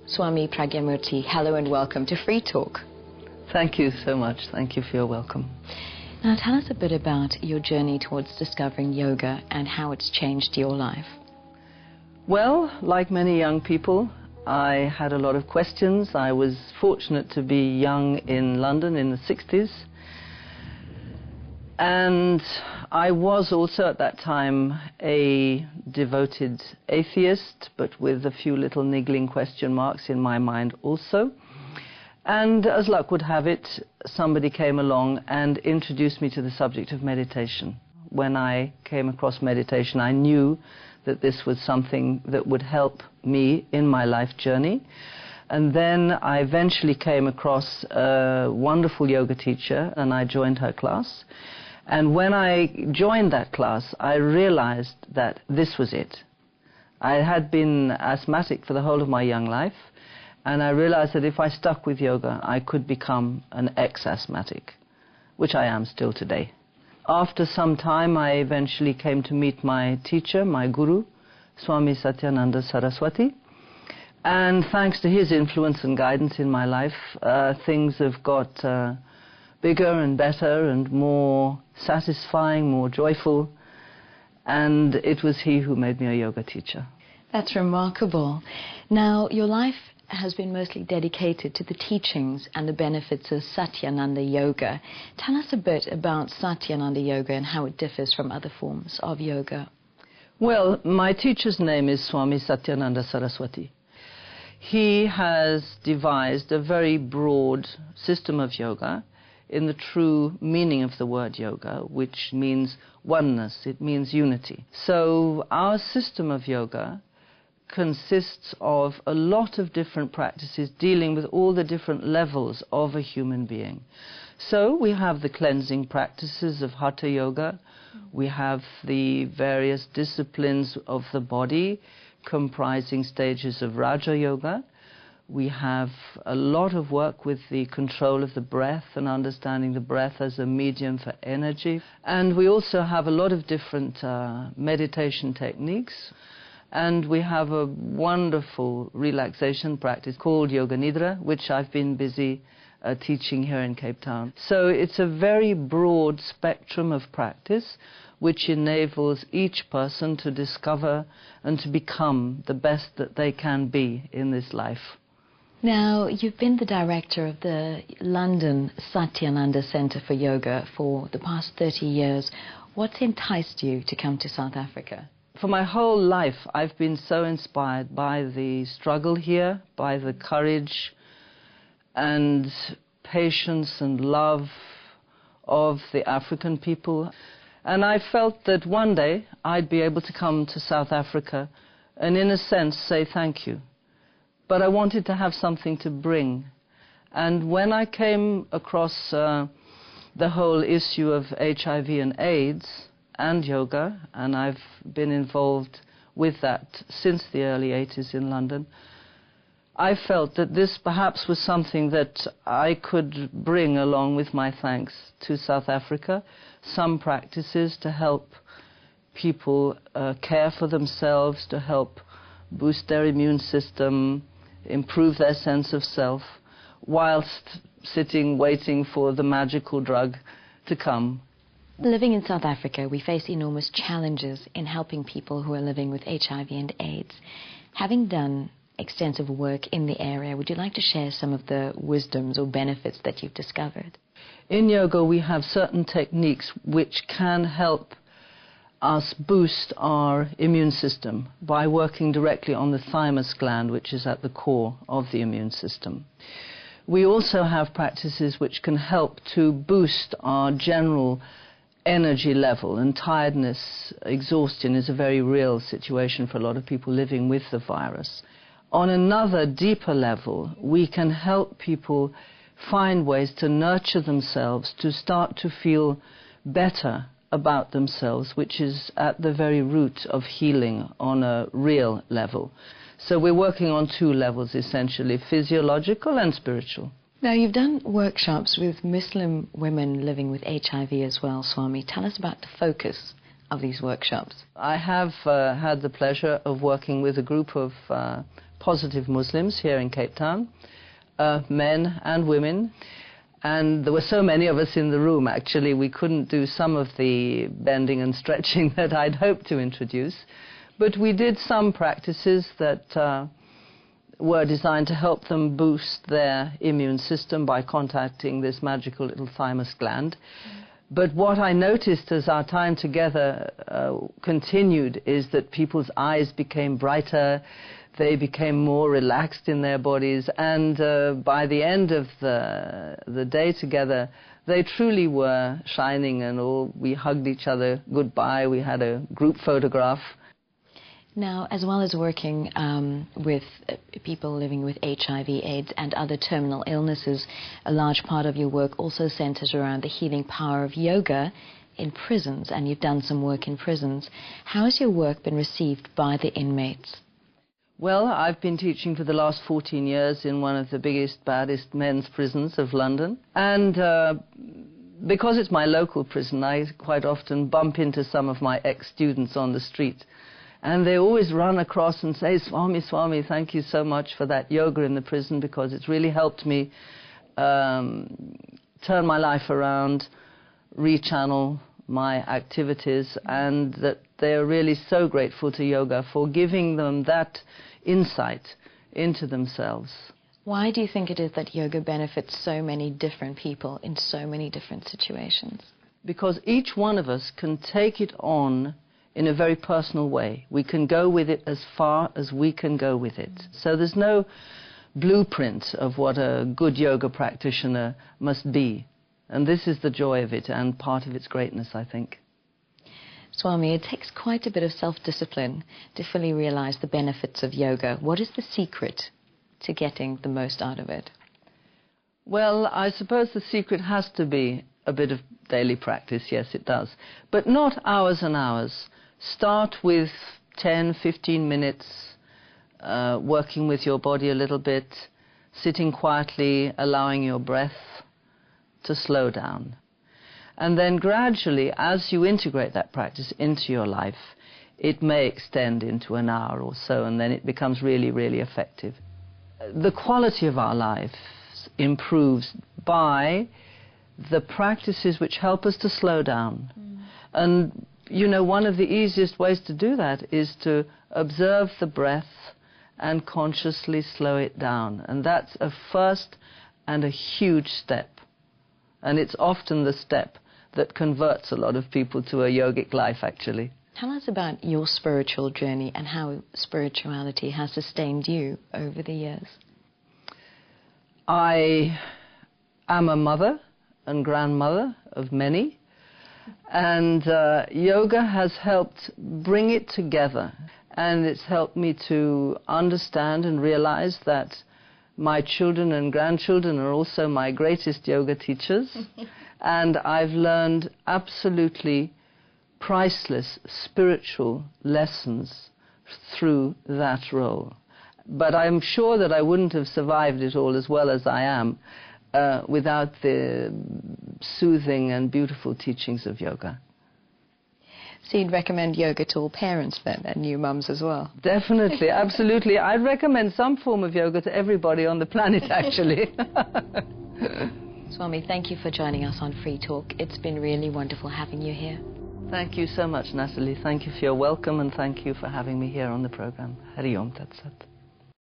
Swami Pragyamurti, hello and welcome to Free Talk. Thank you so much. Thank you for your welcome. Now tell us a bit about your journey towards discovering yoga and how it's changed your life. Well, like many young people, I had a lot of questions. I was fortunate to be young in London in the 60s. And I was also at that time a devoted atheist, but with a few little niggling question marks in my mind also. And as luck would have it, somebody came along and introduced me to the subject of meditation. When I came across meditation, I knew that this was something that would help me in my life journey. And then I eventually came across a wonderful yoga teacher, and I joined her class. And when I joined that class, I realized that this was it. I had been asthmatic for the whole of my young life, and I realized that if I stuck with yoga, I could become an ex-asthmatic, which I am still today. After some time, I eventually came to meet my teacher, my guru, Swami Saraswati. And thanks to his influence and guidance in my life, things have got bigger and better and more satisfying, more joyful. And it was he who made me a yoga teacher. That's remarkable. Now, your life has been mostly dedicated to the teachings and the benefits of Satyananda Yoga. Tell us a bit about Satyananda Yoga and how it differs from other forms of yoga. Well, my teacher's name is Swami Satyananda Saraswati. He has devised a very broad system of yoga in the true meaning of the word yoga, which means oneness, it means unity. So our system of yoga consists of a lot of different practices dealing with all the different levels of a human being. So we have the cleansing practices of Hatha Yoga, we have the various disciplines of the body comprising stages of Raja Yoga. We have a lot of work with the control of the breath and understanding the breath as a medium for energy. And we also have a lot of different meditation techniques. And we have a wonderful relaxation practice called Yoga Nidra, which I've been busy teaching here in Cape Town. So it's a very broad spectrum of practice which enables each person to discover and to become the best that they can be in this life. Now, you've been the director of the London Satyananda Centre for Yoga for the past 30 years. What's enticed you to come to South Africa? For my whole life, I've been so inspired by the struggle here, by the courage and patience and love of the African people. And I felt that one day I'd be able to come to South Africa and, in a sense, say thank you. But I wanted to have something to bring. And when I came across the whole issue of HIV and AIDS and yoga, and I've been involved with that since the early 80s in London, I felt that this perhaps was something that I could bring along with my thanks to South Africa, some practices to help people care for themselves, to help boost their immune system, improve their sense of self, whilst sitting waiting for the magical drug to come. Living in South Africa, we face enormous challenges in helping people who are living with HIV and AIDS. Having done extensive work in the area, would you like to share some of the wisdoms or benefits that you've discovered? In yoga, we have certain techniques which can help us boost our immune system by working directly on the thymus gland, which is at the core of the immune system. We also have practices which can help to boost our general energy level, and tiredness, exhaustion is a very real situation for a lot of people living with the virus. On another deeper level, we can help people find ways to nurture themselves, to start to feel better about themselves, which is at the very root of healing on a real level. So we're working on two levels, essentially, physiological and spiritual. Now, you've done workshops with Muslim women living with HIV as well, Swami. Tell us about the focus of these workshops. I have had the pleasure of working with a group of positive Muslims here in Cape Town, men and women. And there were so many of us in the room, actually, we couldn't do some of the bending and stretching that I'd hoped to introduce. But we did some practices that were designed to help them boost their immune system by contacting this magical little thymus gland. But what I noticed as our time together continued is that people's eyes became brighter, they became more relaxed in their bodies, and by the end of the day together, they truly were shining, and all, we hugged each other goodbye, we had a group photograph. Now, as well as working with people living with HIV, AIDS and other terminal illnesses, a large part of your work also centers around the healing power of yoga in prisons, and you've done some work in prisons. How has your work been received by the inmates? Well, I've been teaching for the last 14 years in one of the biggest, baddest men's prisons of London. And because it's my local prison, I quite often bump into some of my ex-students on the street. And they always run across and say, "Swami, Swami, thank you so much for that yoga in the prison, because it's really helped me turn my life around, rechannel my activities," and that they are really so grateful to yoga for giving them that insight into themselves. Why do you think it is that yoga benefits so many different people in so many different situations? Because each one of us can take it on in a very personal way. We can go with it as far as we can go with it. So there's no blueprint of what a good yoga practitioner must be. And this is the joy of it and part of its greatness, I think. Swami, it takes quite a bit of self-discipline to fully realize the benefits of yoga. What is the secret to getting the most out of it? Well, I suppose the secret has to be a bit of daily practice. Yes, it does. But not hours and hours. Start with 10, 15 minutes, working with your body a little bit, sitting quietly, allowing your breath to slow down. And then gradually, as you integrate that practice into your life, it may extend into an hour or so, and then it becomes really, really effective. The quality of our lives improves by the practices which help us to slow down. And, you know, one of the easiest ways to do that is to observe the breath and consciously slow it down. And that's a first and a huge step. And it's often the step that converts a lot of people to a yogic life, actually. Tell us about your spiritual journey and how spirituality has sustained you over the years. I am a mother and grandmother of many, and yoga has helped bring it together, and it's helped me to understand and realize that my children and grandchildren are also my greatest yoga teachers. And I've learned absolutely priceless spiritual lessons through that role. But I'm sure that I wouldn't have survived it all as well as I am without the soothing and beautiful teachings of yoga. So you'd recommend yoga to all parents then, and new mums as well? Definitely, absolutely. I'd recommend some form of yoga to everybody on the planet, actually. Swami, thank you for joining us on Free Talk. It's been really wonderful having you here. Thank you so much, Natalie. Thank you for your welcome, and thank you for having me here on the program. Hari Om Tat Sat.